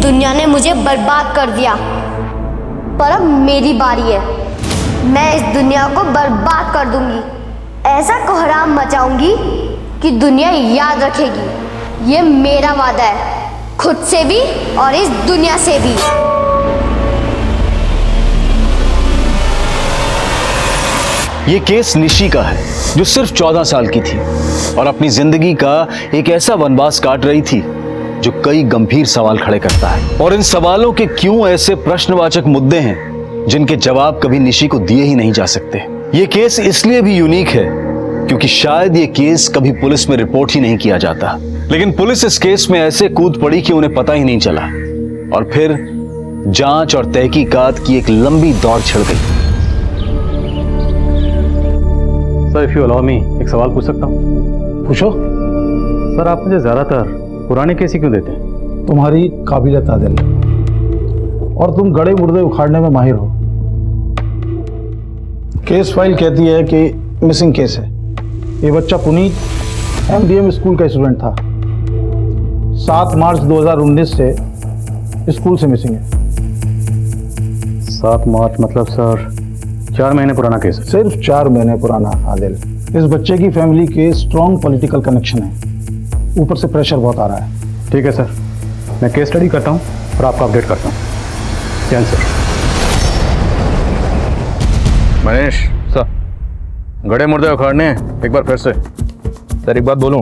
दुनिया ने मुझे बर्बाद कर दिया, पर अब मेरी बारी है। मैं इस दुनिया को बर्बाद कर दूंगी। ऐसा कोहराम मचाऊंगी कि दुनिया याद रखेगी। ये मेरा वादा है, खुद से भी और इस दुनिया से भी। ये केस निशी का है, जो सिर्फ 14 साल की थी और अपनी जिंदगी का एक ऐसा वनवास काट रही थी जो कई गंभीर सवाल खड़े करता है। और इन सवालों के क्यों ऐसे प्रश्नवाचक मुद्दे हैं जिनके जवाब कभी निशी को दिए ही नहीं जा सकते। ये केस इसलिए भी यूनिक है क्योंकि शायद ये केस कभी पुलिस में रिपोर्ट ही नहीं किया जाता, लेकिन पुलिस इस केस में ऐसे कूद पड़ी कि उन्हें पता ही नहीं चला और फिर जांच और तहकीकात की एक लंबी दौड़ छिड़ गई। Sir, if you allow me, एक सवाल पूछ सकता हूँ? पूछो। सर, आप मुझे ज्यादातर पुराने केस ही क्यों देते हैं? तुम्हारी काबिलियत आदिल, और तुम गड़े मुर्दे उखाड़ने में माहिर हो। केस फाइल कहती है कि मिसिंग केस है। ये बच्चा पुनीत एमडीएम स्कूल का स्टूडेंट था। 7 मार्च 2019 से स्कूल से मिसिंग है। 7 मार्च मतलब सर 4 महीने पुराना केस है। सिर्फ 4 महीने पुराना आदिल। इस बच्चे की फैमिली के स्ट्रॉन्ग पॉलिटिकल कनेक्शन है, ऊपर से प्रेशर बहुत आ रहा है। ठीक है सर, मैं केस स्टडी करता हूँ और आपको अपडेट करता हूँ। जैन सर। मनीष सर, गड़े मुर्दे उखाड़ने हैं एक बार फिर से। सर, एक बात बोलूं,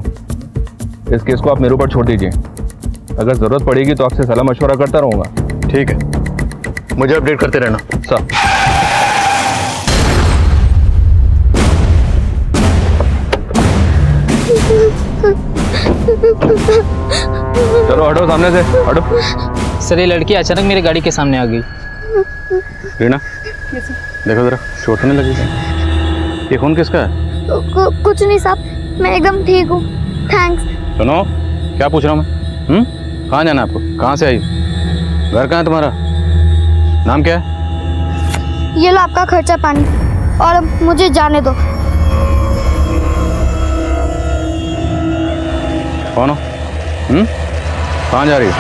इस केस को आप मेरे ऊपर छोड़ दीजिए। अगर ज़रूरत पड़ेगी तो आपसे सलाह मशवरा करता रहूँगा। ठीक है, मुझे अपडेट करते रहना। सर। चलो हटो सामने से, हटो। सर, ये लड़की अचानक मेरी गाड़ी के सामने आ गई। रीना, देखो जरा, चोट नहीं लगी? ये खून किसका है? कुछ नहीं साहब, मैं एकदम ठीक हूँ, थैंक्स। सुनो, क्या पूछ रहा हूँ मैं? कहाँ जाना है आपको? कहाँ से आई? घर कहाँ है तुम्हारा? नाम क्या है? ये लो आपका खर्चा पानी, और अब मुझे जाने दो। कौन हो? कहाँ जा रही हो?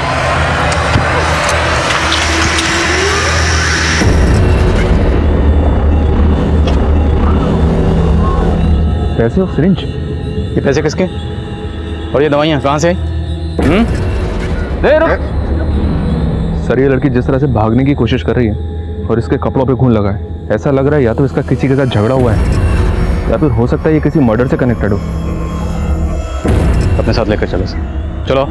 पैसे और सिरिंज? ये पैसे किसके? और ये दवाइयाँ कहाँ से आई? सर, ये लड़की जिस तरह से भागने की कोशिश कर रही है और इसके कपड़ों पे खून लगा है, ऐसा लग रहा है या तो इसका किसी के साथ झगड़ा हुआ है या फिर हो सकता है ये किसी मर्डर से कनेक्टेड हो। अपने साथ लेकर चलो सर। चलो।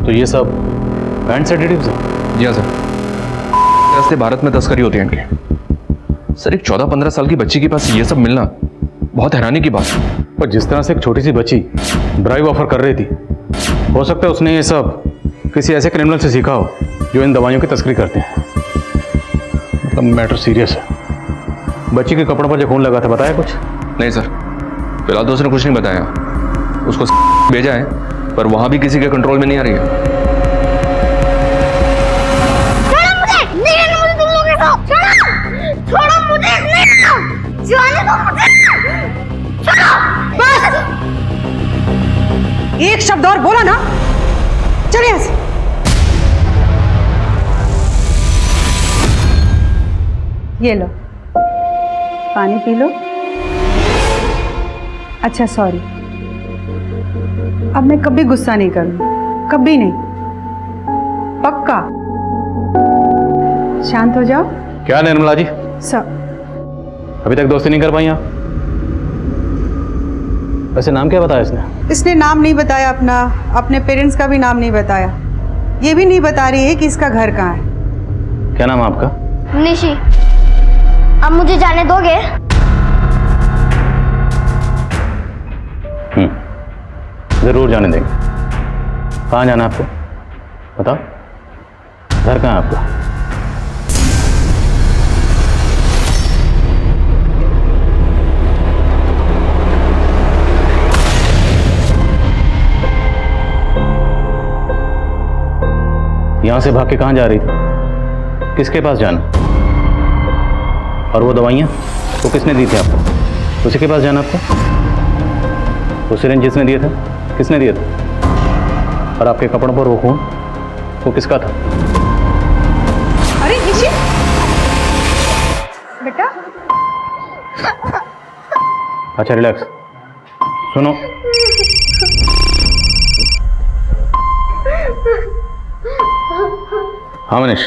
तो ये सब बैंड सेडेटिव्स हैं? जी हाँ सर, रास्ते भारत में तस्करी होती है इनकी। सर, एक 14-15 साल की बच्ची के पास ये सब मिलना बहुत हैरानी की बात है। पर जिस तरह से एक छोटी सी बच्ची ड्राइव ऑफर कर रही थी, हो सकता है उसने ये सब किसी ऐसे क्रिमिनल से सीखा हो जो इन दवाइयों की तस्करी करते हैं। मतलब मैटर सीरियस है। बच्ची के कपड़ों पर जो खून लगा था, बताया कुछ? नहीं सर, फिलहाल तो उसने कुछ नहीं बताया। उसको भेजा है पर वहाँ भी किसी के कंट्रोल में नहीं आ रही है। एक शब्द और बोला ना, चले यहाँ से। ये लो, पानी पी लो। अच्छा, सॉरी, अब मैं कभी गुस्सा नहीं करूंगी, कभी नहीं, पक्का। शांत हो जाओ। क्या निर्मला जी, सब अभी तक दोस्ती नहीं कर पाई आप? वैसे नाम क्या बताया इसने? इसने नाम नहीं बताया अपना, अपने पेरेंट्स का भी नाम नहीं बताया। ये भी नहीं बता रही है कि इसका घर कहाँ है। क्या नाम है आपका? निशी, अब मुझे जाने दोगे? जरूर जाने देंगे। कहाँ जाना है आपको? बताओ, घर कहाँ है आपका? यहां से भाग के कहाँ जा रही थी? किसके पास जाना? और वो दवाइयाँ वो किसने दी थी आपको? उसी के पास जाना आपको? वो सिरिंज जिसने दिया था किसने दिया था? और आपके कपड़ों पर वो खून वो किसका था? अरे निशी, बेटा अच्छा रिलैक्स, सुनो। हाँ मनीष,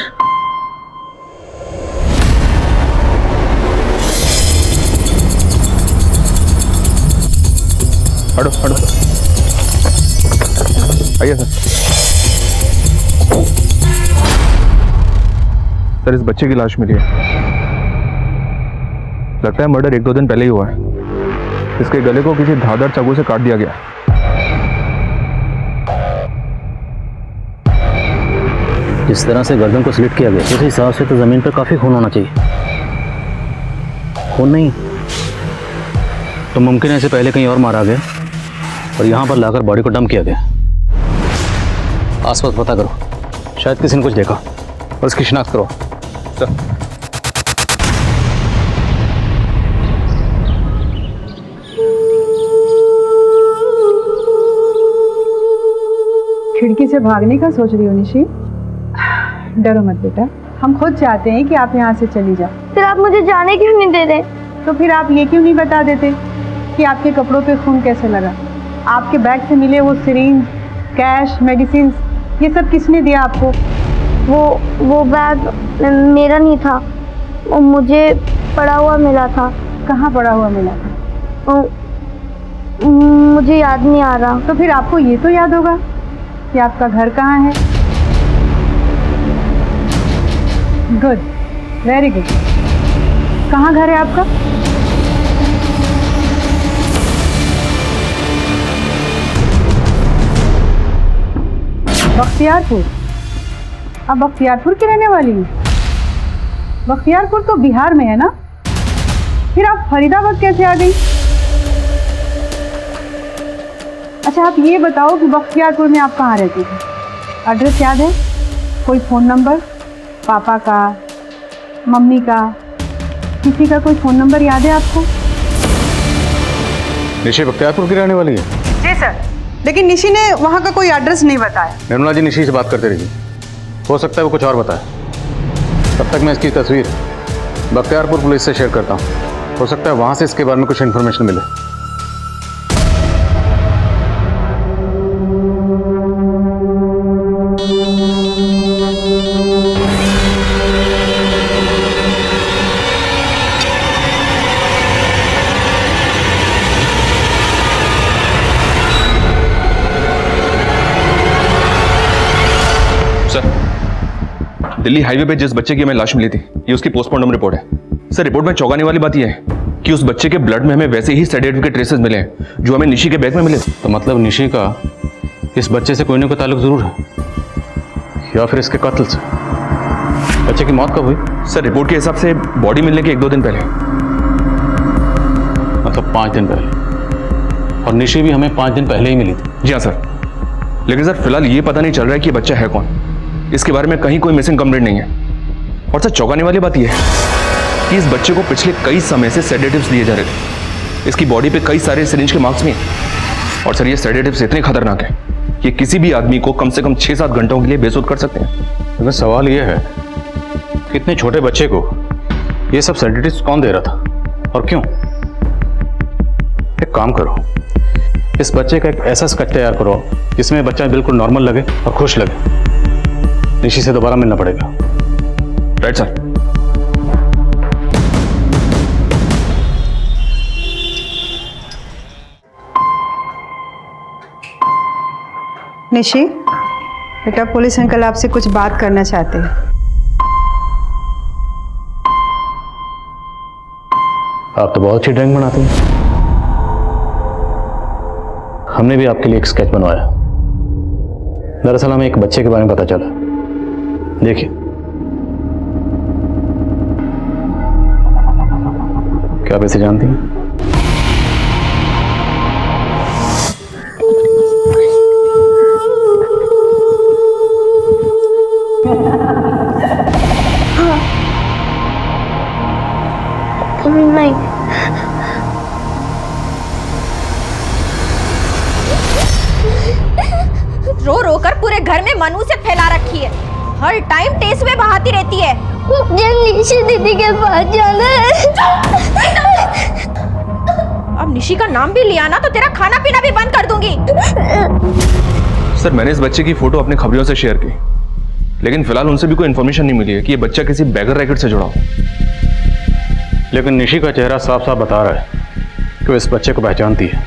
हटो हटो, आइए सर। सर, इस बच्चे की लाश मिली है। लगता है मर्डर 1-2 दिन पहले ही हुआ है। इसके गले को किसी धारदार चाकू से काट दिया गया। जिस तरह से गर्दन को स्लिट किया गया उस हिसाब से तो जमीन पर काफी खून होना चाहिए। खून नहीं तो मुमकिन है इसे पहले कहीं और मारा गया और यहाँ पर लाकर बॉडी को डंप किया गया। आसपास पता करो, शायद किसी ने कुछ देखा और उसकी शिनाख्त करो। सर, खिड़की से भागने का सोच रही हो निशी? डरो मत बेटा, हम खुद चाहते हैं कि आप यहाँ से चली जाओ। फिर आप मुझे जाने क्यों नहीं दे रहे? तो फिर आप ये क्यों नहीं बता देते कि आपके कपड़ों पे खून कैसे लगा? आपके बैग से मिले वो सिरिंज, कैश, मेडिसिन, ये सब किसने दिया आपको? वो बैग मेरा नहीं था, वो मुझे पड़ा हुआ मिला था। कहाँ पड़ा हुआ मिला था? मुझे याद नहीं आ रहा। तो फिर आपको ये तो याद होगा कि आपका घर कहाँ है। Good, very good. कहाँ घर है आपका? बख्तियारपुर। आप बख्तियारपुर की रहने वाली हैं? बख्तियारपुर तो बिहार में है ना? फिर आप फरीदाबाद कैसे आ गई? अच्छा, आप ये बताओ कि बख्तियारपुर में आप कहाँ रहती थी? एड्रेस याद है? कोई फ़ोन नंबर? पापा का, मम्मी का, किसी का कोई फ़ोन नंबर याद है आपको? निशी बख्तियारपुर की रहने वाली है? जी सर, लेकिन निशी ने वहाँ का कोई एड्रेस नहीं बताया। निर्मला जी निशी से बात करते रहिए, हो सकता है वो कुछ और बताए। तब तक मैं इसकी तस्वीर बख्तियारपुर पुलिस से शेयर करता हूँ, हो सकता है वहाँ से इसके बारे में कुछ इन्फॉर्मेशन मिले। दिल्ली हाईवे पे जिस बच्चे की हमें लाश मिली थी, ये उसकी पोस्टमार्टम रिपोर्ट है। सर, रिपोर्ट में चौंकाने वाली बात यह है कि उस बच्चे के ब्लड में हमें वैसे ही सेडेटिव के ट्रेसेस मिले हैं जो हमें निशी के बैग में मिले। तो मतलब निशी का इस बच्चे से कोई ना कोई ताल्लुक जरूर है, या फिर इसके कत्ल से। बच्चे की मौत कब हुई? सर, रिपोर्ट के हिसाब से बॉडी मिलने के 1-2 दिन पहले। मतलब 5 दिन पहले। और निशी भी हमें 5 दिन पहले ही मिली थी। जी हाँ सर, लेकिन सर फिलहाल ये पता नहीं चल रहा है कि ये बच्चा है कौन। इसके बारे में कहीं कोई मिसिंग कंप्लेंट नहीं है। और सर, चौंकाने वाली बात यह है कि इस बच्चे को पिछले कई समय से सेडेटिव्स दिए जा रहे थे। इसकी बॉडी पे कई सारे सिरिंज के मार्क्स भी हैं। और सर, ये सेडेटिव्स इतने खतरनाक हैं कि किसी भी आदमी को कम से कम 6-7 घंटों के लिए बेसुध कर सकते हैं। लेकिन सवाल यह है कि इतने छोटे बच्चे को ये सब सेडेटिव्स कौन दे रहा था और क्यों? एक काम करो, इस बच्चे का एक ऐसा स्केच तैयार करो जिसमें बच्चा बिल्कुल नॉर्मल लगे और खुश लगे। निशी से दोबारा मिलना पड़ेगा। Right sir. निशी, बेटा पुलिस अंकल आपसे कुछ बात करना चाहते हैं। आप तो बहुत अच्छी ड्राइंग बनाते हैं। हमने भी आपके लिए एक स्केच बनवाया। दरअसल हमें एक बच्चे के बारे में पता चला। देखिए, क्या आप इसे जानती हैं? घर में मनुष्य फैला रखी है, हर टाइम टेसुए बहाती रहती है। मुझे निशी दीदी के पास जाना है। अब निशी का नाम भी लिया ना तो तेरा खाना पीना भी बंद कर दूंगी। सर मैंने इस बच्चे की फोटो अपने खबरियों से शेयर की, लेकिन फिलहाल उनसे भी कोई इन्फॉर्मेशन नहीं मिली है कि ये बच्चा किसी बैगर रैकेट से जुड़ा हो। लेकिन निशी का चेहरा साफ साफ बता रहा है कि वो इस बच्चे को पहचानती है,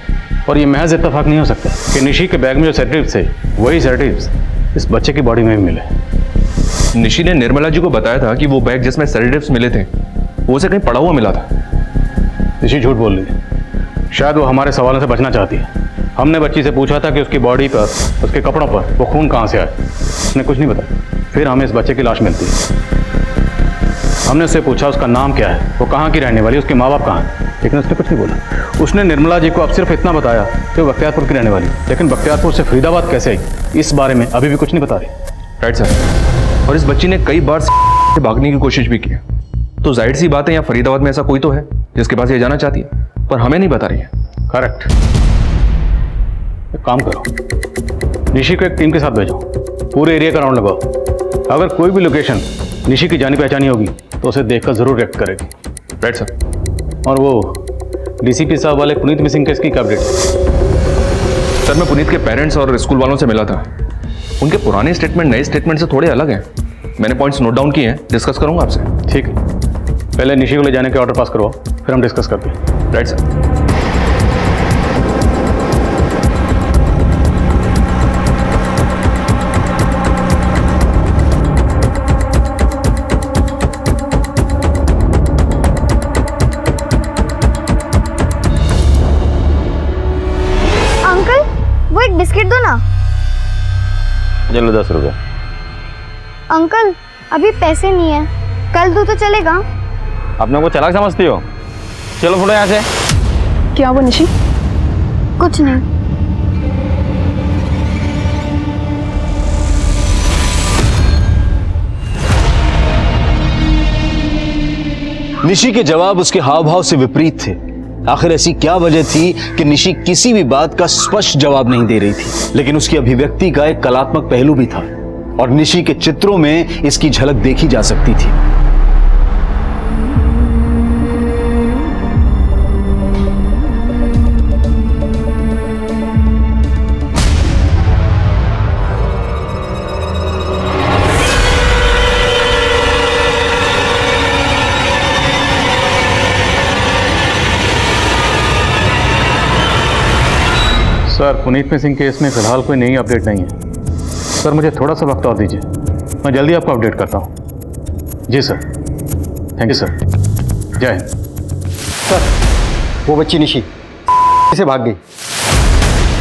और ये महज इत्तेफाक नहीं हो सकता कि निशी के बैग में जो सेडेटिव्स थे वही सेडेटिव्स इस बच्चे की बॉडी में भी मिले। निशी ने निर्मला जी को बताया था कि वो बैग जिसमें सेडेटिव्स मिले थे वो उसे कहीं पड़ा हुआ मिला था। निशी झूठ बोल रही है, शायद वो हमारे सवालों से बचना चाहती है। हमने बच्ची से पूछा था कि उसकी बॉडी पर, उसके कपड़ों पर वो खून कहाँ से आया, उसने कुछ नहीं बताया। फिर हमें इस बच्चे की लाश मिलती है। हमने उससे पूछा उसका नाम क्या है, वो कहाँ की रहने वाली, उसके माँ बाप कहाँ हैं, लेकिन उसने कुछ नहीं बोला। उसने निर्मला जी को अब सिर्फ इतना बताया कि वो बख्तियारपुर की रहने वाली, लेकिन बख्तियारपुर से फरीदाबाद कैसे आई इस बारे में अभी भी कुछ नहीं बता रही। राइट सर, और इस बच्ची ने कई बार से भागने की कोशिश भी की है, तो जाहिर सी बात है यहाँ फरीदाबाद में ऐसा कोई तो है जिसके पास ये जाना चाहती है, पर हमें नहीं बता रही है। करेक्ट। एक काम करो, निशी को एक टीम के साथ भेजो, पूरे एरिया का राउंड लगाओ। अगर कोई भी लोकेशन निशी की जानी पहचानी होगी तो उसे देखकर जरूर रिएक्ट करेगी। Right sir. और वो डीसीपी साहब वाले पुनीत मिसिंग केस की क्या अपडेट? सर मैं पुनीत के पेरेंट्स और स्कूल वालों से मिला था, उनके पुराने स्टेटमेंट नए स्टेटमेंट से थोड़े अलग हैं। मैंने पॉइंट्स नोट डाउन किए हैं, डिस्कस करूंगा आपसे। ठीक है, पहले निशी को ले जाने के ऑर्डर पास करवाओ, फिर हम डिस्कस करते हैं। Right sir. अंकल वो एक बिस्किट दो ना। चलो 10 रुपये। अंकल अभी पैसे नहीं है, कल दो तो चलेगा। अपने को चालाक समझती हो? चलो फुटो यहाँ से। क्या हुआ निशी? कुछ नहीं। निशी के जवाब उसके हाव भाव से विपरीत थे। आखिर ऐसी क्या वजह थी कि निशी किसी भी बात का स्पष्ट जवाब नहीं दे रही थी, लेकिन उसकी अभिव्यक्ति का एक कलात्मक पहलू भी था और निशी के चित्रों में इसकी झलक देखी जा सकती थी। सर पुनीत मिसिंग केस में फिलहाल कोई नई अपडेट नहीं है। सर मुझे थोड़ा सा वक्त और दीजिए, मैं जल्दी आपको अपडेट करता हूँ। जी सर, थैंक यू सर, जय हिंद। सर वो बच्ची निशी से भाग गई।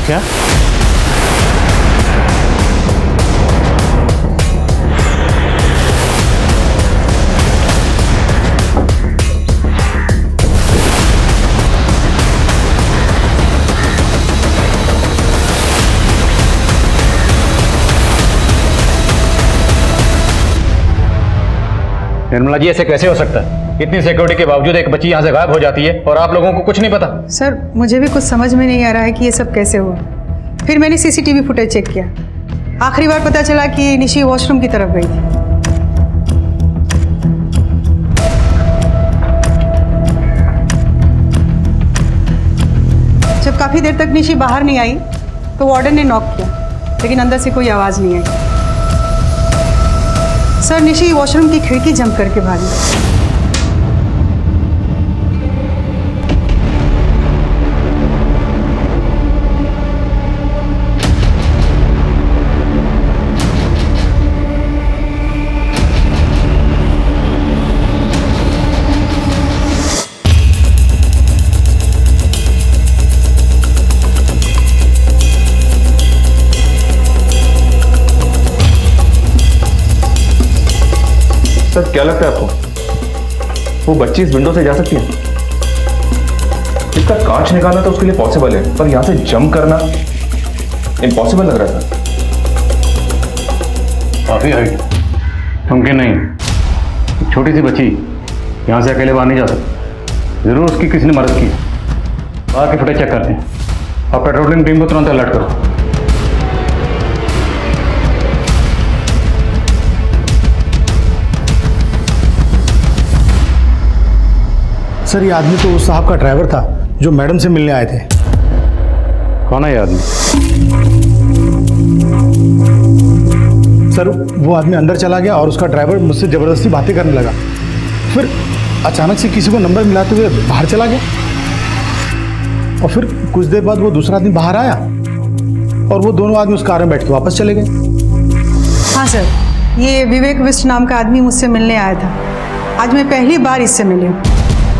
क्या? निर्मला जी ऐसे कैसे हो सकता है? इतनी सिक्योरिटी के बावजूद एक बच्ची यहाँ से गायब हो जाती है और आप लोगों को कुछ नहीं पता? सर मुझे भी कुछ समझ में नहीं आ रहा है कि ये सब कैसे हुआ। फिर मैंने सीसीटीवी फुटेज चेक किया, आखिरी बार पता चला कि निशी वॉशरूम की तरफ गई थी। जब काफ़ी देर तक निशी बाहर नहीं आई तो वार्डन ने नॉक किया, लेकिन अंदर से कोई आवाज़ नहीं आई। सर निशी वॉशरूम की खिड़की जंप करके भागी। सर क्या लगता है आपको, वो बच्ची इस विंडो से जा सकती है? इसका कांच निकालना तो उसके लिए पॉसिबल है, पर यहां से जंप करना इम्पॉसिबल लग रहा था। काफी हाइट, मुमकिन नहीं। एक छोटी सी बच्ची यहाँ से अकेले बाहर नहीं जा सकती, जरूर उसकी किसी ने मदद की। बाहर की फुटेज चेक करते हैं और पेट्रोलिंग टीम को तुरंत अलर्ट करो। सर ये आदमी तो उस साहब का ड्राइवर था जो मैडम से मिलने आए थे। कौन है ये आदमी? सर वो आदमी अंदर चला गया और उसका ड्राइवर मुझसे ज़बरदस्ती बातें करने लगा। फिर अचानक से किसी को नंबर मिलाते हुए बाहर चला गया और फिर कुछ देर बाद वो दूसरा आदमी बाहर आया और वो दोनों आदमी उस कार में बैठ के वापस चले गए। हाँ सर, ये विवेक विष्ट नाम का आदमी मुझसे मिलने आया था। आज मैं पहली बार इससे मिली हूँ।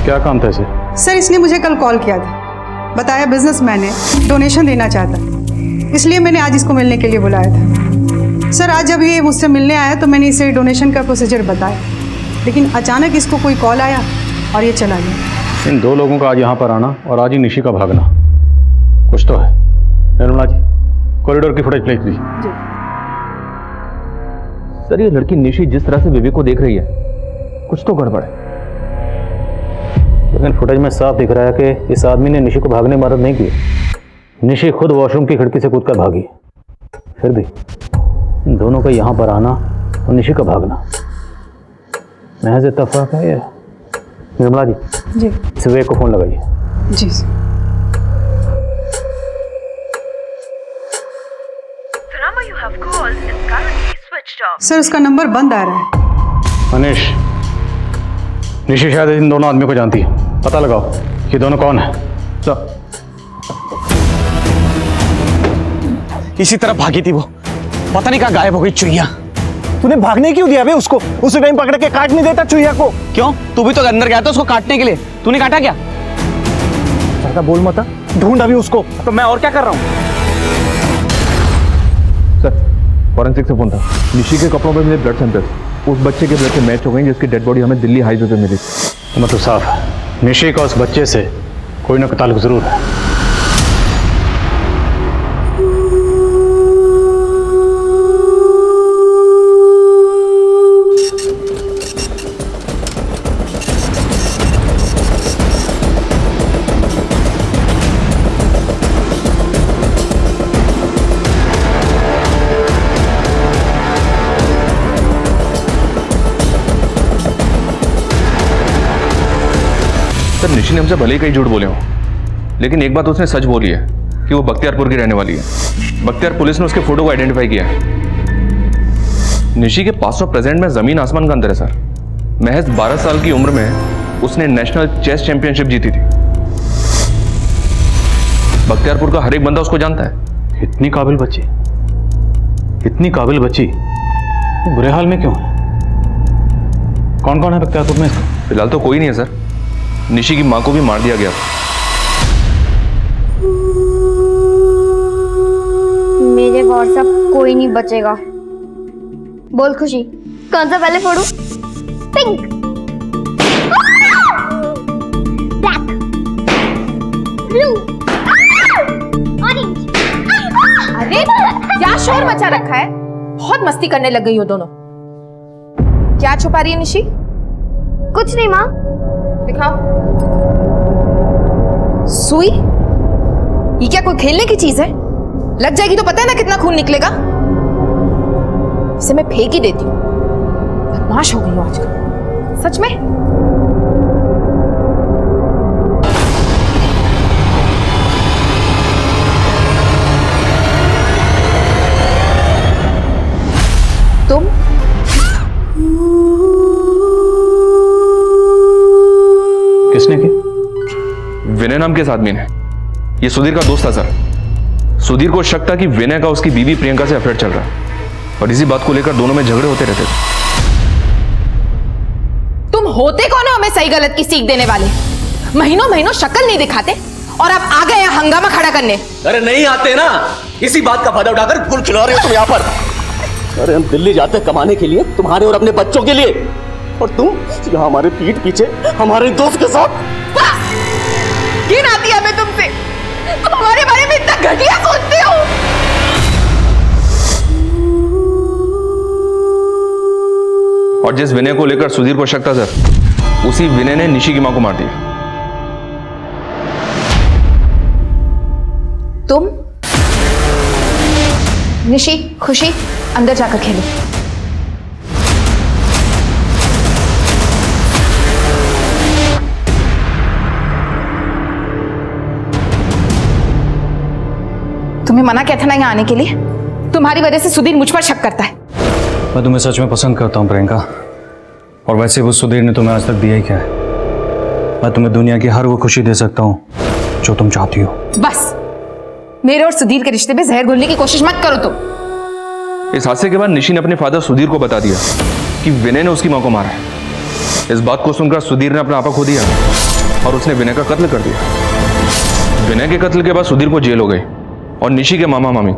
क्या काम था इसे? सर इसने मुझे कल कॉल किया था, बताया बिजनेसमैन है, डोनेशन देना चाहता, इसलिए मैंने आज इसको मिलने के लिए बुलाया था। सर आज जब ये मुझसे मिलने आया तो मैंने इसे डोनेशन का प्रोसीजर बताया, लेकिन अचानक इसको कोई कॉल आया और ये चला गया। इन दो लोगों का आज यहाँ पर आना और आज ही निशी का भागना, कुछ तो है। निर्मला जी, कॉरिडोर की फुटेज प्लीज लीजिए। सर ये लड़की निशी जिस तरह से विवेक को देख रही है, कुछ तो गड़बड़ है। लेकिन फुटेज में साफ दिख रहा है कि इस आदमी ने निशी को भागने में मदद नहीं की। निशी खुद वॉशरूम की खिड़की से कूदकर भागी। फिर भी इन दोनों का यहाँ पर आना और निशी का भागना महज इत्तेफाक है। ये निर्मला जी इस विवेक को फोन लगाइए। जी सर। सर उसका नंबर बंद आ रहा है। मनीष, निशी शायद इन दोनों आदमियों को जानती है, पता लगाओ ये दोनों कौन है। इसी तरह भागी थी वो, पता नहीं कहाँ गायब हो गई चुईया। तूने भागने क्यों दिया बे उसको? उसे कहीं पकड़ के काट नहीं देता चुईया को? क्यों? तू भी तो अंदर गया था उसको काटने के लिए, तूने काटा क्या? ज्यादा बोल मत, ढूंढ अभी उसको। तो मैं और क्या कर रहा हूँ? सर फॉरेंसिक से फोन था, निशी के कपड़ों पे मिले ब्लड सैंपल उस बच्चे के ब्लड से मैच हो गई जिसकी डेड बॉडी हमें दिल्ली हाईवे पे मिली। मतलब साफ है निशी का उस बच्चे से कोई ना कोई ताल्लुक जरूर है। सर निशी ने हमसे भले ही कई झूठ बोले हो, लेकिन एक बात उसने सच बोली है कि वो बख्तियारपुर की रहने वाली है। बख्तियार पुलिस ने उसके फोटो को आइडेंटिफाई किया है। निशी के पास और प्रेजेंट में जमीन आसमान का अंतर है सर। महज 12 साल की उम्र में उसने नेशनल चेस चैंपियनशिप जीती थी। बख्तियारपुर का हर एक बंदा उसको जानता है। इतनी काबिल बच्ची, इतनी काबिल बच्ची बुरे हाल में क्यों है? कौन कौन है बख्तियारपुर में? फिलहाल तो कोई नहीं है सर। निशी की मां को भी मार दिया गया था। मेरे व्हाट्सएप कोई नहीं बचेगा। बोल खुशी, कौन सा पहले फोड़ू? Pink, black, blue, orange. अरे क्या शोर मचा रखा है? बहुत मस्ती करने लग गई हो दोनों। क्या छुपा रही है निशी? कुछ नहीं माँ। दिखाओ। सुई? ये क्या कोई खेलने की चीज है? लग जाएगी तो पता है ना कितना खून निकलेगा। इसे मैं फेंक ही देती हूँ। बदमाश हो गई हूँ आजकल सच में। तुम किसने की? विनय नाम के इस आदमी ने। ये सुधीर का दोस्त था सर। सुधीर को शक था कि विनय का उसकी बीवी प्रियंका से अफेयर चल रहा है और इसी बात को लेकर दोनों में झगड़े होते रहते थे। तुम होते कौन हो हमें सही गलत की सीख देने वाले? महीनों महीनों शक्ल नहीं दिखाते और अब आ गए यहाँ हंगामा खड़ा करने। अरे नहीं आते ना, इसी बात का फायदा उठाकर फूल खिला रहे हो तुम यहाँ पर। अरे हम दिल्ली जाते कमाने के लिए, तुम्हारे और अपने बच्चों के लिए, और तुम यहाँ हमारे पीठ पीछे हमारे दोस्त के साथ। घिन आती है हमें तुमसे। तुम हमारे बारे में इतना घटिया सोचते हो। और जिस विनय को लेकर सुधीर को शक था सर, उसी विनय ने निशी की मां को मार दिया। तुम निशी, खुशी अंदर जाकर खेलो। तुम्हें मना किया था ना यहाँ आने के लिए। तुम्हारी वजह से सुधीर मुझ पर शक करता है। मैं तुम्हें सच में पसंद करता हूँ प्रियंका, और वैसे वो सुधीर ने तुम्हें आज तक दिया ही क्या है। मैं तुम्हें दुनिया की हर वो खुशी दे सकता हूँ जो तुम चाहती हो। बस मेरे और सुधीर के रिश्ते में जहर घोलने की कोशिश मत करो तुम। इस हादसे के बाद निशी ने अपने फादर सुधीर को बता दिया कि विनय ने उसकी मां को मारा है। इस बात को सुनकर सुधीर ने अपना आपा खो दिया और उसने विनय का कत्ल कर दिया। विनय के कत्ल के बाद सुधीर को जेल हो गई और निशी के मामा मामी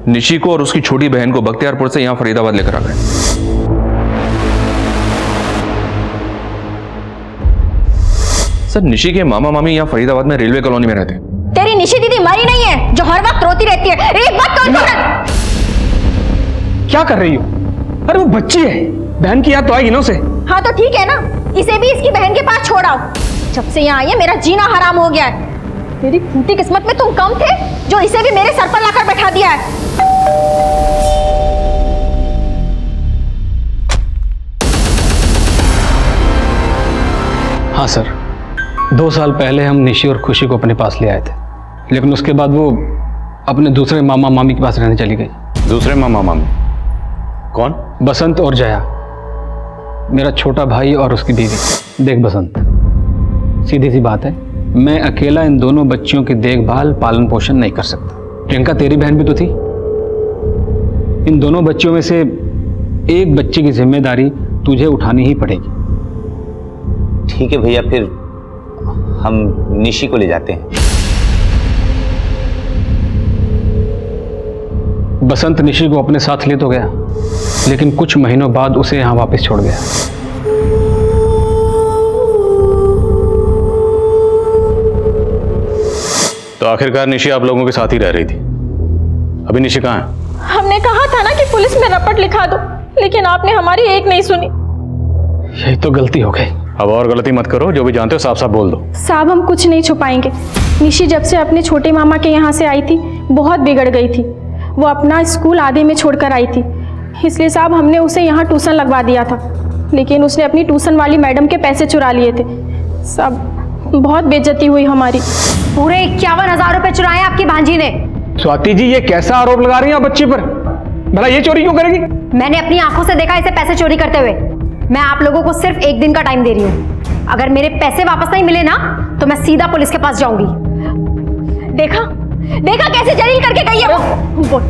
निशी को और उसकी छोटी बहन को बख्तियारपुर से यहां फरीदाबाद लेकर आ गए। सर, निशी के मामा मामी यहां फरीदाबाद में रेलवे कॉलोनी में रहते हैं। तेरी निशी दीदी मरी नहीं है जो हर वक्त रोती रहती है। एक बात तो क्या कर रही हो? अरे वो बच्ची है, बहन की याद तो आएगी ना उसे। हाँ तो ठीक है ना, इसे भी इसकी बहन के पास छोड़ आओ। जब से यहाँ आई है मेरा जीना हराम हो गया है। तेरी फूटी किस्मत में तुम कम थे जो इसे भी मेरे सर पर लाकर बैठा दिया है। हाँ सर, 2 साल पहले हम निशी और खुशी को अपने पास ले आए थे, लेकिन उसके बाद वो अपने दूसरे मामा मामी के पास रहने चली गई। दूसरे मामा मामी कौन? बसंत और जया, मेरा छोटा भाई और उसकी बीवी। देख बसंत, सीधी सी बात है, मैं अकेला इन दोनों बच्चियों की देखभाल पालन पोषण नहीं कर सकता। प्रियंका, तेरी बहन भी तो थी। इन दोनों बच्चियों में से एक बच्ची की जिम्मेदारी तुझे उठानी ही पड़ेगी। ठीक है भैया, फिर हम निशी को ले जाते हैं। बसंत निशी को अपने साथ ले तो गया, लेकिन कुछ महीनों बाद उसे यहां वापस छोड़ गया। तो आखिरकार निशी आप लोगों के साथ ही रह रही थी। अभी निशी कहाँ है? हमने कहा था ना कि पुलिस में रपट लिखा दो, लेकिन आपने हमारी एक नहीं सुनी। यही तो गलती हो गई। अब और गलती मत करो, जो भी जानते हो साफ साफ बोल दो। साहब हम कुछ नहीं छुपाएंगे। निशी जब से अपने छोटे मामा के यहाँ से आई थी बहुत बिगड़ गई थी। वो अपना स्कूल आधे में छोड़कर आई थी, इसलिए साहब हमने उसे यहाँ ट्यूशन लगवा दिया था, लेकिन उसने अपनी ट्यूशन वाली मैडम के पैसे चुरा लिए थे। साहब बहुत बेइज्जती हुई हमारी। पूरे 51,000 रुपए चुराए आपकी भांजी ने। स्वाति जी, ये कैसा आरोप लगा रही हैं आप बच्ची पर? भला ये चोरी क्यों करेगी? मैंने अपनी आंखों से देखा इसे पैसे चोरी करते हुए। मैं आप लोगों को सिर्फ 1 दिन का टाइम दे रही हूँ। अगर मेरे पैसे वापस नहीं मिले ना तो मैं सीधा पुलिस के पास जाऊंगी। देखा देखा कैसे जलील करके गई है वो। बोल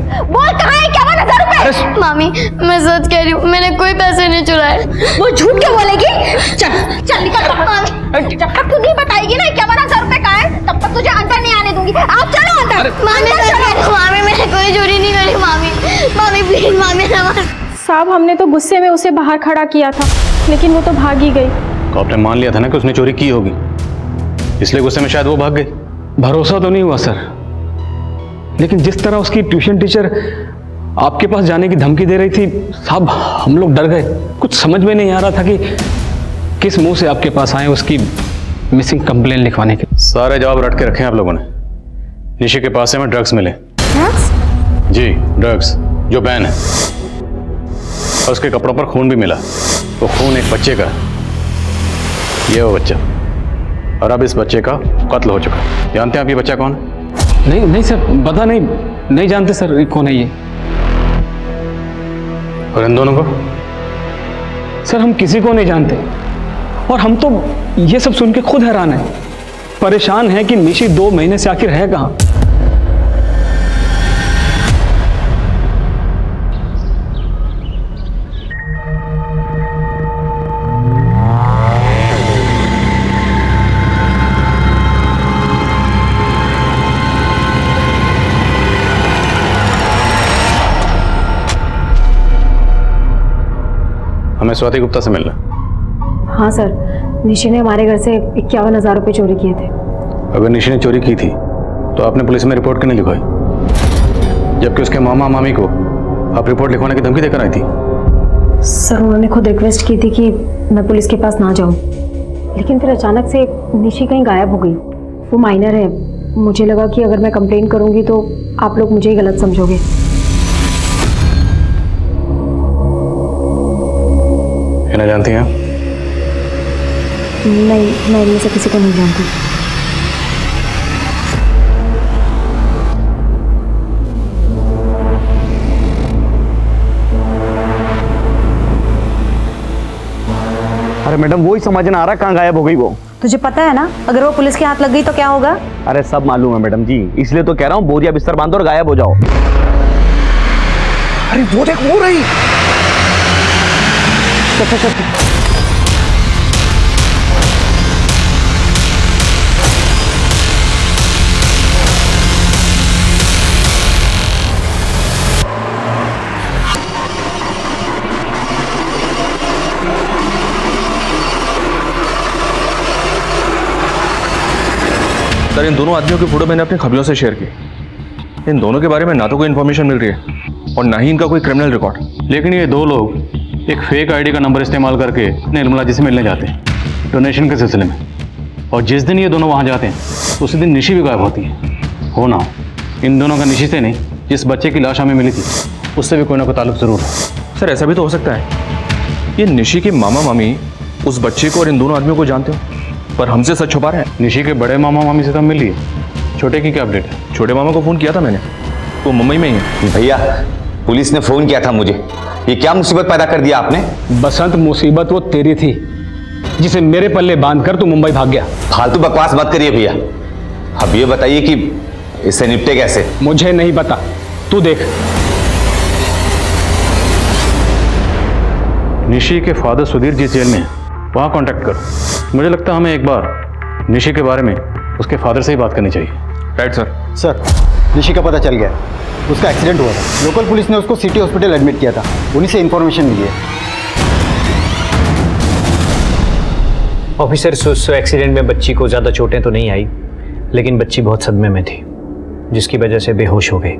कहाँ है 51,000 रुपए? मामी, मैं सच कह रही हूँ, मैंने कोई पैसे नहीं चुराए। वो झूठ क्यों बोलेगी? चल चल निकल। जब तक तू नहीं बताएगी ना 51,000 रुपए कहाँ है, तब तक तुझे अंदर नहीं आने दूंगी। आप चलो अंदर। मामी मैंने कोई चोरी नहीं करी। मामी मामी प्लीज, मामी साहब हमने तो गुस्से में उसे बाहर खड़ा किया था, लेकिन वो तो भाग ही गई। तो आपने मान लिया था ना कि उसने चोरी की होगी, इसलिए गुस्से में शायद वो भाग गई। भरोसा तो नहीं हुआ सर, लेकिन जिस तरह उसकी ट्यूशन टीचर आपके पास जाने की धमकी दे रही थी साहब, हम लोग डर गए। कुछ समझ में नहीं आ रहा था कि किस मुंह से आपके पास आए उसकी मिसिंग कंप्लेन लिखवाने के। सारे जवाब रट के रखे हैं आप लोगों ने। निशी के पास से हमें ड्रग्स मिले। ड्रग्स? जी ड्रग्स, जो बैन है। और उसके कपड़ों पर खून भी मिला। वो खून एक बच्चे का, ये वो बच्चा, और अब इस बच्चे का कत्ल हो चुका है। जानते हैं आप ये बच्चा कौन है? नहीं नहीं सर, पता नहीं, नहीं जानते सर कौन है ये। और इन दोनों को? सर हम किसी को नहीं जानते, और हम तो ये सब सुन के खुद हैरान हैं, परेशान हैं कि निशी 2 महीने से आखिर है कहाँ। हमें स्वाति गुप्ता से मिलना। हाँ सर, निशी ने हमारे घर से 51,000 रुपये चोरी किए थे। अगर निशी ने चोरी की थी तो आपने पुलिस में रिपोर्ट क्यों नहीं लिखवाई, जबकि उसके मामा मामी को आप रिपोर्ट लिखवाने की धमकी देकर आई थी? सर उन्होंने खुद रिक्वेस्ट की थी कि मैं पुलिस के पास ना जाऊं, लेकिन फिर अचानक से निशी कहीं गायब हो गई। वो माइनर है, मुझे लगा कि अगर मैं कंप्लेन करूंगी तो आप लोग मुझे ही गलत समझोगे। इन्हें जानती हैं? नहीं, मैं इनमें से किसी को नहीं जानती। मैडम, वही समझ ना आ रहा कहाँ गायब हो गई वो। तुझे पता है ना, अगर वो पुलिस के हाथ लग गई तो क्या होगा? अरे सब मालूम है मैडम जी, इसलिए तो कह रहा हूँ बोरिया बिस्तर बांधो और गायब हो जाओ। अरे वो देख, वो रही। चल चल चल। सर, इन दोनों आदमियों की फोटो मैंने अपने खबरों से शेयर की। इन दोनों के बारे में ना तो कोई इन्फॉर्मेशन मिल रही है और ना ही इनका कोई क्रिमिनल रिकॉर्ड। लेकिन ये दो लोग एक फेक आईडी का नंबर इस्तेमाल करके निर्मला जी से मिलने जाते हैं डोनेशन के सिलसिले में, और जिस दिन ये दोनों वहाँ जाते हैं उसी दिन निशी भी गायब होती है। हो ना, इन दोनों का निशी से नहीं, जिस बच्चे की लाश हमें मिली थी उससे भी कोई ना कोई ताल्लुक जरूर है। सर, ऐसा भी तो हो सकता है ये निशी के मामा मामी उस बच्चे को और इन दोनों आदमियों को जानते हो, पर हमसे सच छुपा रहे हैं। निशी के बड़े मामा मामी से तो मिल लिए, छोटे की क्या अपडेट है? छोटे मामा को फ़ोन किया था मैंने, वो मुंबई में ही है। भैया, पुलिस ने फोन किया था मुझे। ये क्या मुसीबत पैदा कर दिया आपने? बसंत, मुसीबत वो तेरी थी जिसे मेरे पल्ले बांधकर तू मुंबई भाग गया। फालतू बकवास मत करिए भैया। अब ये बताइए कि इससे निपटे कैसे? मुझे नहीं पता, तू देख। निशी के फादर सुधीर जिस जेल में है वहाँ कांटेक्ट करो। मुझे लगता है हमें एक बार निशी के बारे में उसके फादर से ही बात करनी चाहिए। Right sir. सर, निशी का पता चल गया, उसका एक्सीडेंट हुआ था। लोकल पुलिस ने उसको सिटी हॉस्पिटल एडमिट किया था, उन्हीं से इन्फॉर्मेशन मिली है। ऑफिसर, उस एक्सीडेंट में बच्ची को ज़्यादा चोटें तो नहीं आई, लेकिन बच्ची बहुत सदमे में थी, जिसकी वजह से बेहोश हो गई।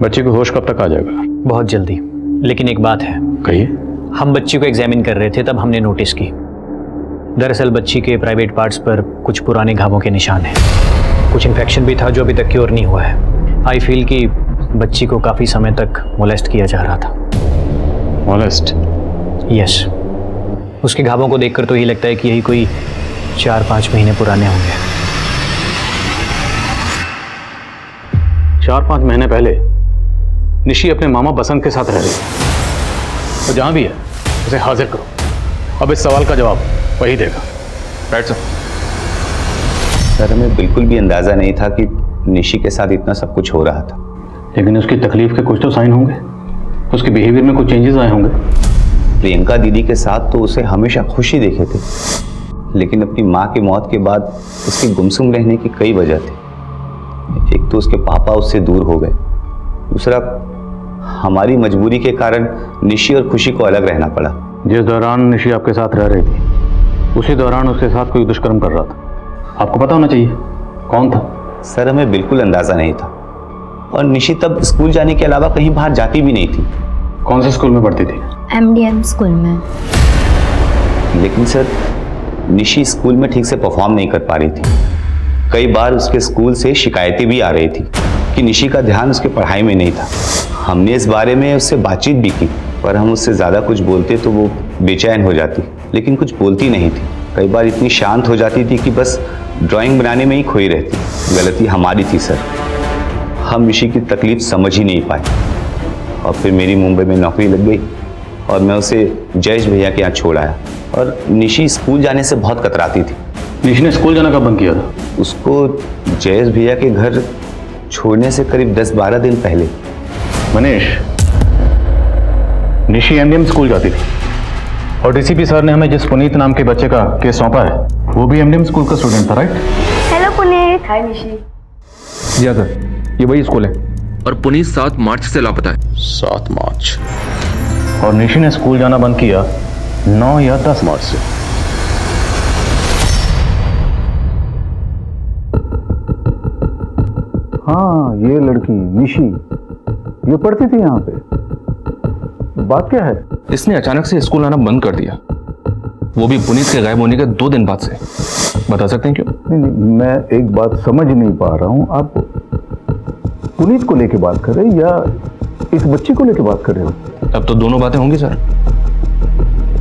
बच्ची को होश कब तक आ जाएगा? बहुत जल्दी। लेकिन एक बात है। कहिए। हम बच्ची को एग्जामिन कर रहे थे, तब हमने नोटिस की, दरअसल बच्ची के प्राइवेट पार्ट्स पर कुछ पुराने घावों के निशान हैं। कुछ इन्फेक्शन भी था जो अभी तक क्योर नहीं हुआ है। आई फील कि बच्ची को काफ़ी समय तक मोलेस्ट किया जा रहा था। मोलेस्ट? यस। उसके घावों को देखकर तो यही लगता है कि यही कोई 4-5 महीने पुराने होंगे। 4-5 महीने पहले निशी अपने मामा बसंत के साथ रह रही है, तो जहाँ भी है उसे हाजिर करो। अब इस सवाल का जवाब वही देगा। Right sir. सर, हमें बिल्कुल भी अंदाजा नहीं था कि निशी के साथ इतना सब कुछ हो रहा था। लेकिन उसकी तकलीफ के कुछ तो साइन होंगे, उसके बिहेवियर में कुछ चेंजेस आए होंगे। प्रियंका दीदी के साथ तो उसे हमेशा खुश ही देखे थे, लेकिन अपनी माँ की मौत के बाद उसके गुमसुम रहने की कई वजह थी। एक तो उसके पापा उससे दूर हो गए, दूसरा हमारी मजबूरी के कारण निशी और खुशी को अलग रहना पड़ा। जिस दौरान निशी आपके साथ रह रही थी उसी दौरान उसके साथ कोई दुष्कर्म कर रहा था। आपको पता होना चाहिए कौन था। सर, हमें बिल्कुल अंदाजा नहीं था, और निशी तब स्कूल जाने के अलावा कहीं बाहर जाती भी नहीं थी। कौन से स्कूल में पढ़ती थी? MDM स्कूल में। लेकिन सर, निशी स्कूल में ठीक से परफॉर्म नहीं कर पा रही थी। कई बार उसके स्कूल से शिकायतें भी आ रही थी कि निशी का ध्यान उसके पढ़ाई में नहीं था। हमने इस बारे में उससे बातचीत भी की, पर हम उससे ज़्यादा कुछ बोलते तो वो बेचैन हो जाती, लेकिन कुछ बोलती नहीं थी। कई बार इतनी शांत हो जाती थी कि बस ड्राइंग बनाने में ही खोई रहती। गलती हमारी थी सर, हम निशी की तकलीफ समझ ही नहीं पाए। और फिर मेरी मुंबई में नौकरी लग गई और मैं उसे जयेश भैया के यहाँ छोड़ आया। और निशी स्कूल जाने से बहुत कतराती थी। निशी ने स्कूल जाना कब बंद किया था? उसको जयेश भैया के घर छोड़ने से करीब 10-12 दिन पहले। मनीष, निशी MDM स्कूल जाती थी, और DCP सर ने हमें जिस पुनीत नाम के बच्चे का केस सौंपा है वो भी MDM स्कूल का स्टूडेंट था, राइट? हेलो पुनीत। हाय निशी। जी हाँ सर, ये वही स्कूल है, और पुनीत 7 मार्च से लापता है। 7 मार्च। और निशी ने स्कूल जाना बंद किया 9 या 10 मार्च से। हाँ, ये लड़की निशी, ये पढ़ती थी यहाँ पे। बात क्या है? इसने अचानक से स्कूल आना बंद कर दिया, वो भी पुनीत के गायब होने के 2 दिन बाद से। बता सकते हैं क्यों? नहीं, मैं एक बात समझ नहीं पा रहा हूँ। आप पुनीत को लेके बात कर रहे हैं या इस बच्ची को लेके बात कर रहे हो? अब तो दोनों बातें होंगी सर।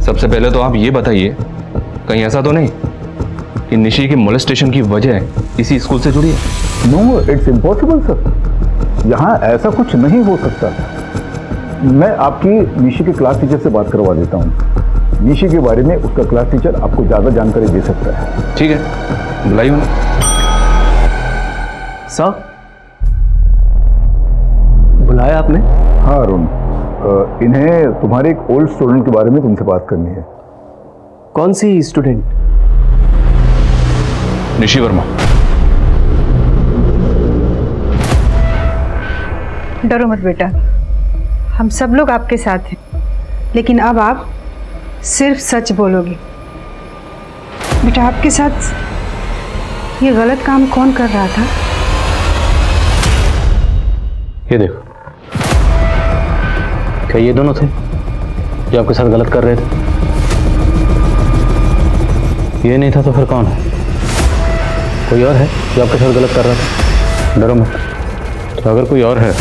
सबसे पहले तो आप ये बताइए, कहीं ऐसा तो नहीं कि निशी की मोलेस्टेशन की वजह इसी स्कूल से जुड़ी है? नो, इट्स इम्पॉसिबल सर, यहाँ ऐसा कुछ नहीं हो सकता। मैं आपकी निशी के क्लास टीचर से बात करवा देता हूँ। निशी के बारे में उसका क्लास टीचर आपको ज़्यादा जानकारी दे सकता है। ठीक है, बुलाइए उन्हें। सर, बुलाया आपने? हाँ अरुण, इन्हें तुम्हारे एक ओल्ड स्टूडेंट के बारे में तुमसे बात करनी है। कौन सी स्टूडेंट? निशी वर्मा। डरो मत बेटा, हम सब लोग आपके साथ हैं, लेकिन अब आप सिर्फ सच बोलोगे। बेटा, आपके साथ ये गलत काम कौन कर रहा था? ये देखो, क्या ये दोनों थे जो आपके साथ गलत कर रहे थे? ये नहीं था तो फिर कौन है? कोई और है जो आपके साथ गलत कर रहा था? डरो मत। तो अगर कोई और है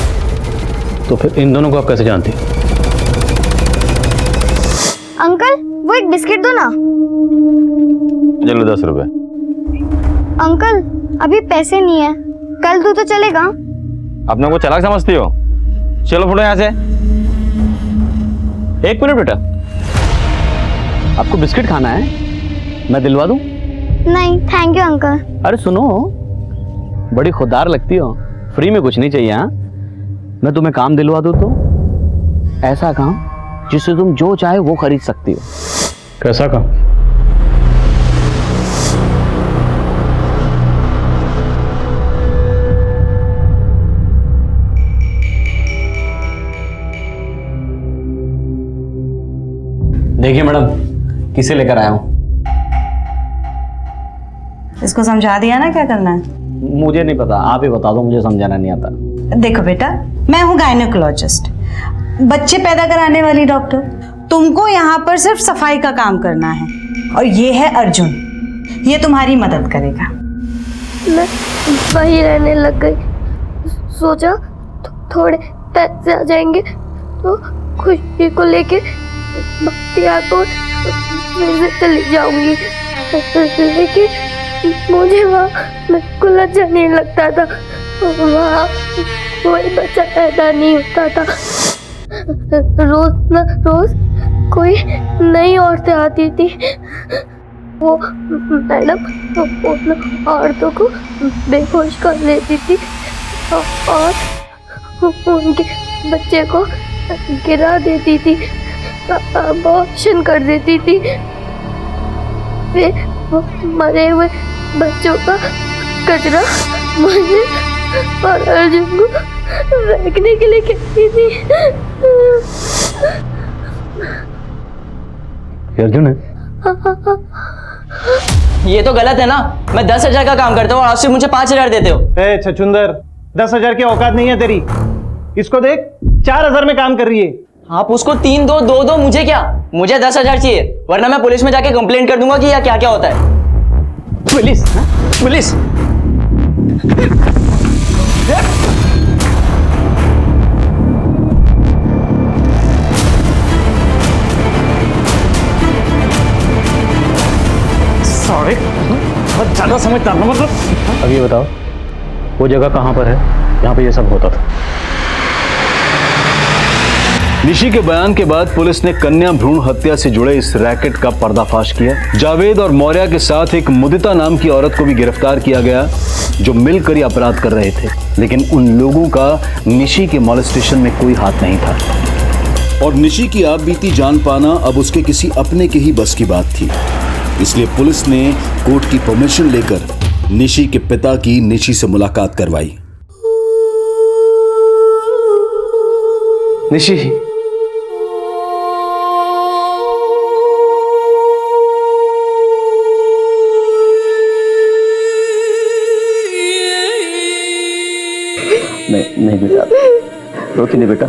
तो फिर इन दोनों को आप कैसे जानती? अंकल, वो एक बिस्किट दो ना। चलो 10 रुपए। अंकल, अभी पैसे नहीं है, कल दो तो चलेगा? अपने को चालाक समझती हो? चलो फुटो यहाँ से। एक मिनट बेटा, आपको बिस्किट खाना है? मैं दिलवा दूं? नहीं थैंक यू अंकल। अरे सुनो, बड़ी खुददार लगती हो, फ्री में कुछ नहीं चाहिए। हाँ, मैं तुम्हें काम दिलवा दूं तो ऐसा काम जिससे तुम जो चाहे वो खरीद सकती हो। कैसा काम? देखिए मैडम, किसे लेकर आया हूं। इसको समझा दिया ना क्या करना है? मुझे नहीं पता, आप ही बता दो, मुझे समझाना नहीं आता। देखो बेटा, मैं हूँ गायनेकोलॉजिस्ट, बच्चे पैदा कराने वाली डॉक्टर। तुमको यहाँ पर सिर्फ सफाई का काम करना है। और ये है अर्जुन, ये तुम्हारी मदद करेगा। मैं वहीं रहने लग गई, सोचा थोड़े पैसे आ जाएंगे तो खुशी को लेके बख्तियारपुर फिर से चली जाऊंगी, लेकिन मुझे वहाँ बिल्कुल अच्छा नहीं लगता था। वहाँ कोई बच्चा पैदा नहीं होता था। रोज न रोज कोई नई औरतें आती थी, वो मैडम उन औरतों को बेहोश कर लेती थी और उनके बच्चे को गिरा देती थी, अबॉर्शन कर देती थी। फिर वो मरे हुए बच्चों का कचरा मुझे और अर्जुन को फेंकने के लिए कहती थी। अर्जुन है? ये तो गलत है ना। मैं 10,000 का काम करता हूँ और आप सिर्फ मुझे 5,000 देते हो। ए छछुंदर, 10,000 की औकात नहीं है तेरी। इसको देख, 4,000 में काम कर रही है। आप उसको 3 दो, 2 दो, मुझे क्या? मुझे 10,000 चाहिए, वरना मैं पुलिस में जाके कंप्लेंट कर दूंगा कि यह क्या क्या होता है। पुलिस? पुलिस? सॉरी, बहुत ज्यादा समझदार ना मतलब। अब ये बताओ, वो जगह कहाँ पर है जहाँ पे ये सब होता था? निशी के बयान के बाद पुलिस ने कन्या भ्रूण हत्या से जुड़े इस रैकेट का पर्दाफाश किया। जावेद और मौर्या के साथ एक मुदिता नाम की औरत को भी गिरफ्तार किया गया, जो मिलकर ये अपराध कर रहे थे। लेकिन उन लोगों का निशी के मॉलेस्टेशन में कोई हाथ नहीं था। और निशी की आप बीती जान पाना अब उसके किसी अपने के ही बस की बात थी। इसलिए पुलिस ने कोर्ट की परमिशन लेकर निशी के पिता की निशी से मुलाकात करवाई। निशी, नहीं बेटा, रोती नहीं बेटा,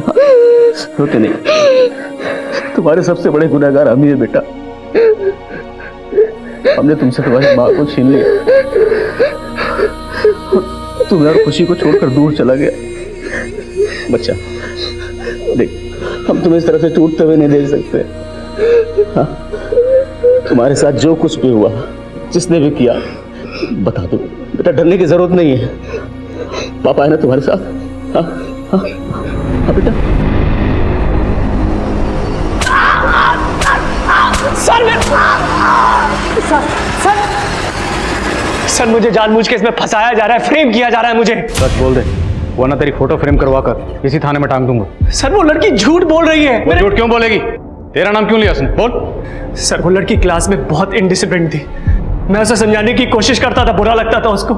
रोती नहीं। तुम्हारे सबसे बड़े गुनहगार हम ही है बेटा। हमने तुमसे तुम्हारी माँ को छीन लिया, तुम्हें और खुशी को छोड़कर दूर चला गया। बच्चा देख, हम तुम्हें इस तरह से टूटते हुए नहीं देख सकते। हाँ? तुम्हारे साथ जो कुछ भी हुआ, जिसने भी किया, बता दो बेटा, डरने की जरूरत नहीं है। पापा है ना तुम्हारे साथ? हाँ हाँ हाँ बेटा। सर सर मुझे जानबूझ के इसमें फंसाया जा रहा है, फ्रेम किया जा रहा है मुझे। सच बोल दे, वरना तेरी फोटो फ्रेम करवा कर इसी थाने में टांग दूंगा। सर वो लड़की झूठ बोल रही है। वो झूठ क्यों बोलेगी? तेरा नाम क्यों लिया उसने? बोल। सर वो लड़की क्लास में बहुत इनडिसिप्लिन थी। मैं उसे समझाने की कोशिश करता था, बुरा लगता था उसको।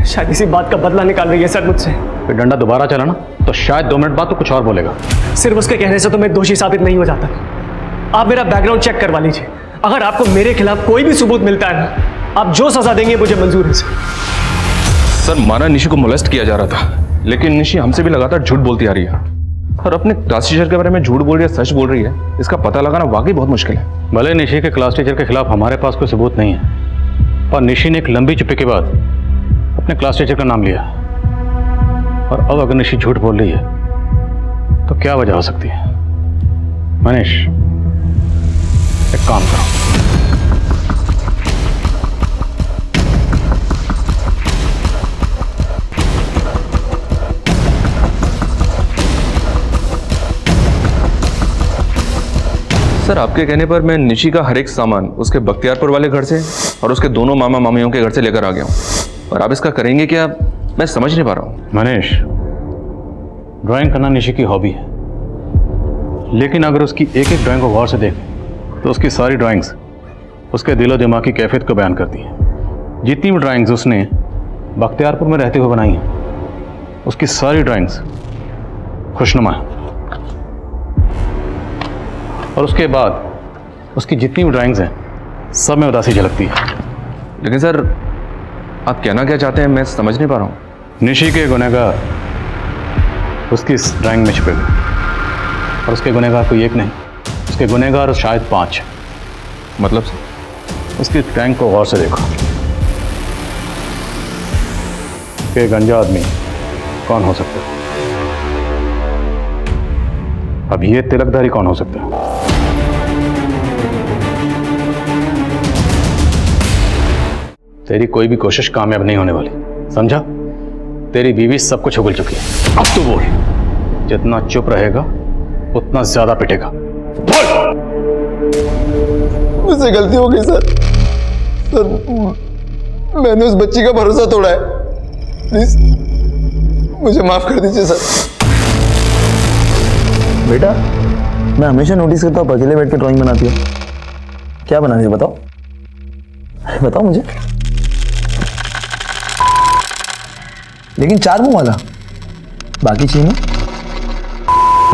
शायद इसी बात का बदला निकाल रही है सर मुझसे। फिर डंडा दोबारा चला ना तो शायद 2 मिनट बाद तो कुछ और बोलेगा। सिर्फ उसके कहने से तो मैं दोषी साबित नहीं हो जाता। आप मेरा बैकग्राउंड चेक करवा लीजिए। अगर आपको मेरे खिलाफ कोई भी सबूत मिलता है ना, आप जो सजा देंगे मुझे मंजूर है सर माना निशी को मोलेस्ट किया जा रहा था, लेकिन निशी हमसे भी लगातार झूठ बोलती आ रही है और अपने क्लास टीचर के बारे में झूठ बोल रही है, सच बोल रही है, इसका पता लगाना वाकई बहुत मुश्किल है। भले निशी के क्लास टीचर के खिलाफ हमारे पास कोई सबूत नहीं है, पर निशी ने एक लंबी चुप्पी के बाद अपने क्लास टीचर का नाम लिया, और अब अगर निशी झूठ बोल रही है तो क्या वजह हो सकती है? मनीष, एक काम करो, सर आपके कहने पर मैं निशी का हर एक सामान उसके बख्तियारपुर वाले घर से और उसके दोनों मामा मामियों के घर से लेकर आ गया हूँ, और आप इसका करेंगे क्या मैं समझ नहीं पा रहा हूँ। मनीष, ड्राइंग करना निशी की हॉबी है, लेकिन अगर उसकी एक एक ड्राइंग को गौर से देखें तो उसकी सारी ड्राइंग्स उसके दिलो दिमाग की कैफियत को बयान करती हैं। जितनी भी ड्राइंग्स उसने बख्तियारपुर में रहते हुए बनाई हैं, उसकी सारी ड्राइंग्स खुशनुमा है, और उसके बाद उसकी जितनी भी ड्राइंग्स हैं सब में उदासी झलकती है। लेकिन सर आप कहना क्या चाहते हैं मैं समझ नहीं पा रहा हूँ। निशी के गुनहगार उसकी इस ड्राइंग में छुपे हुए, और उसके गुनहगार कोई एक नहीं, उसके गुनहगार शायद 5। मतलब सर? उसकी ड्राइंग को गौर से देखो कि गंजा आदमी कौन हो सकता है। अब ये तिलकधारी कौन हो सकता है? तेरी कोई भी कोशिश कामयाब नहीं होने वाली, समझा? तेरी बीवी सब कुछ उगल चुकी है। अब तू बोल, जितना चुप रहेगा उतना ज्यादा पिटेगा। बोल। मुझसे गलती हो गई सर। सर मैंने उस बच्ची का भरोसा तोड़ा है, प्लीज मुझे माफ कर दीजिए सर। बेटा, मैं हमेशा नोटिस करता हूँ अकेले बैठ के ड्राइंग बनाती हो। क्या बना रही हो बताओ? अरे बताओ मुझे। लेकिन 4 मुंह वाला, बाकी 6 मुंह?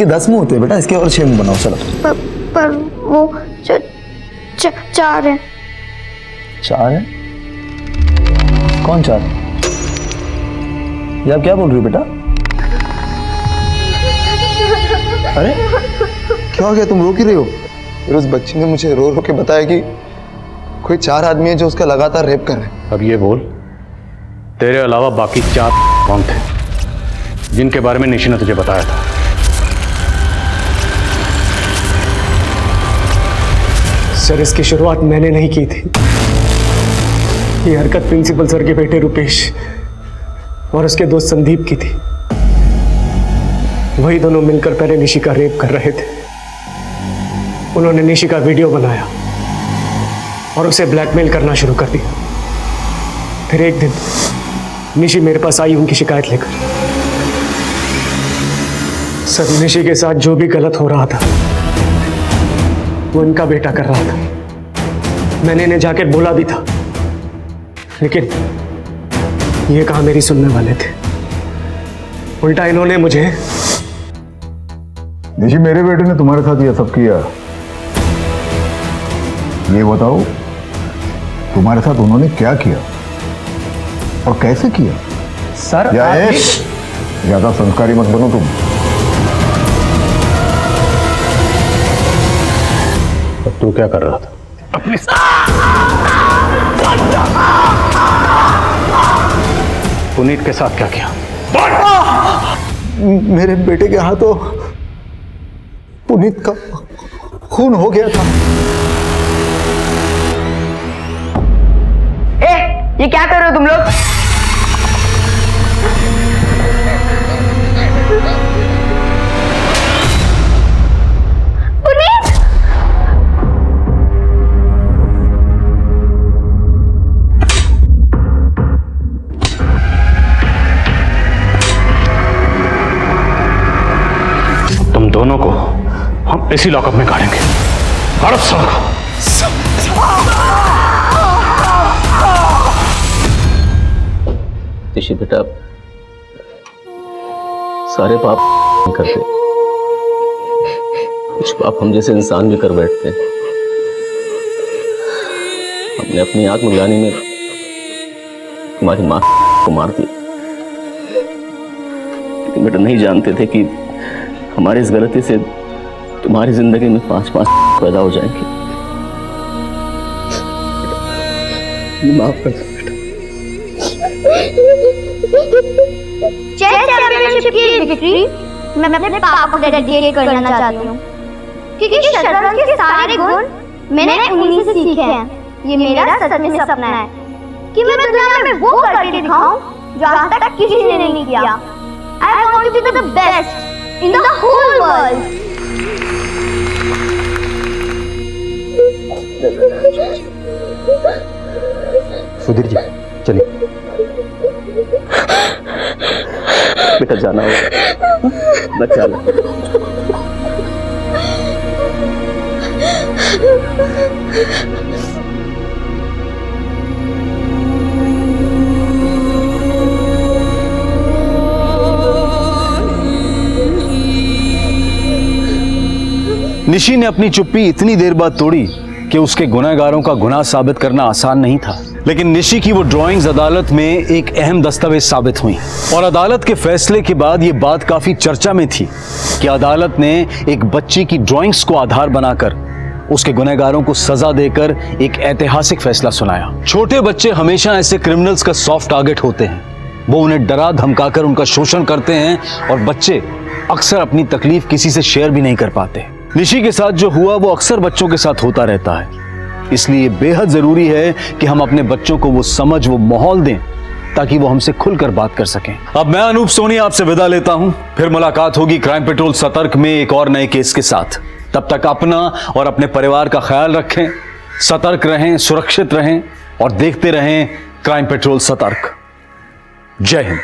ये 10 मुंह होते हैं बेटा, इसके और 6 मुंह बनाओ। चलो। पर वो 4 है। 4 है? कौन 4? ये आप क्या बोल रही हो बेटा? अरे क्या हो गया, तुम रो क्यों रही हो? फिर उस बच्ची ने मुझे रो रो के बताया कि कोई 4 आदमी है जो उसका लगातार रेप कर रहे हैं। अब ये बोल, तेरे अलावा बाकी 4 कौन थे जिनके बारे में निशी ने तुझे बताया था? सर इसकी शुरुआत मैंने नहीं की थी। ये हरकत प्रिंसिपल सर के बेटे रुपेश और उसके दोस्त संदीप की थी। वही दोनों मिलकर पहले निशी का रेप कर रहे थे। उन्होंने निशी का वीडियो बनाया और उसे ब्लैकमेल करना शुरू कर दिया। फिर एक दिन निशी मेरे पास आई उनकी शिकायत लेकर। सर निशी के साथ जो भी गलत हो रहा था वो इनका बेटा कर रहा था। मैंने इन्हें जाकर बोला भी था, लेकिन ये कहाँ मेरी सुनने वाले थे। उल्टा इन्होंने मुझे। निशी, मेरे बेटे ने तुम्हारे साथ ये सब किया, ये बताओ तुम्हारे साथ उन्होंने क्या किया और कैसे किया? सर ज्यादा संस्कारी मत बनो तुम। अब तू क्या कर रहा था? अपनी पुनीत के साथ क्या किया? मेरे बेटे के हाथों पुनीत का खून हो गया था। ये क्या कर रहे हो तुम लोग? पुनीत! दोनों को हम इसी लॉकअप में गाड़ेंगे। गाड़ो सबको। निशी बेटा, सारे पाप नहीं करते, कुछ पाप हम जैसे इंसान भी कर बैठते हैं। हमने अपनी आंख मंगानी में तुम्हारी माँ को मार दिया, लेकिन बेटा नहीं जानते थे कि हमारी इस गलती से तुम्हारी जिंदगी में 5-5 पैदा हो जाएंगे। माफ कर दो बेटा। चेस चैंपियनशिप की विक्ट्री मैं अपने पापा को डेडिकेट करना चाहती हूँ, क्योंकि शतरंज के सारे गुण मैंने उन्हीं से सीखे हैं। ये मेरा सच में सपना है कि मैं दुनिया में वो करके दिखाऊं जो आज तक किसी ने नहीं किया। I want to be the best in the whole world. Sudhir ji चलिए। बेटा जाना होगा, बचा लो। निशी ने अपनी चुप्पी इतनी देर बाद तोड़ी कि उसके गुनहगारों का गुनाह साबित करना आसान नहीं था। लेकिन निशी की वो ड्राइंग्स अदालत में एक अहम दस्तावेज साबित हुई और अदालत के फैसले के बाद ये बात काफी चर्चा में थी कि अदालत ने एक बच्ची की ड्राइंग्स को आधार बनाकर उसके गुनहगारों को सजा देकर एक ऐतिहासिक फैसला सुनाया। छोटे बच्चे हमेशा ऐसे क्रिमिनल्स का सॉफ्ट टारगेट होते हैं। वो उन्हें डरा धमकाकर उनका शोषण करते हैं और बच्चे अक्सर अपनी तकलीफ किसी से शेयर भी नहीं कर पाते। निशी के साथ जो हुआ वो अक्सर बच्चों के साथ होता रहता है, इसलिए बेहद जरूरी है कि हम अपने बच्चों को वो समझ, वो माहौल दें ताकि वो हमसे खुलकर बात कर सकें। अब मैं अनूप सोनी आपसे विदा लेता हूं, फिर मुलाकात होगी क्राइम पेट्रोल सतर्क में एक और नए केस के साथ। तब तक अपना और अपने परिवार का ख्याल रखें, सतर्क रहें, सुरक्षित रहें और देखते रहें क्राइम पेट्रोल सतर्क। जय हिंद।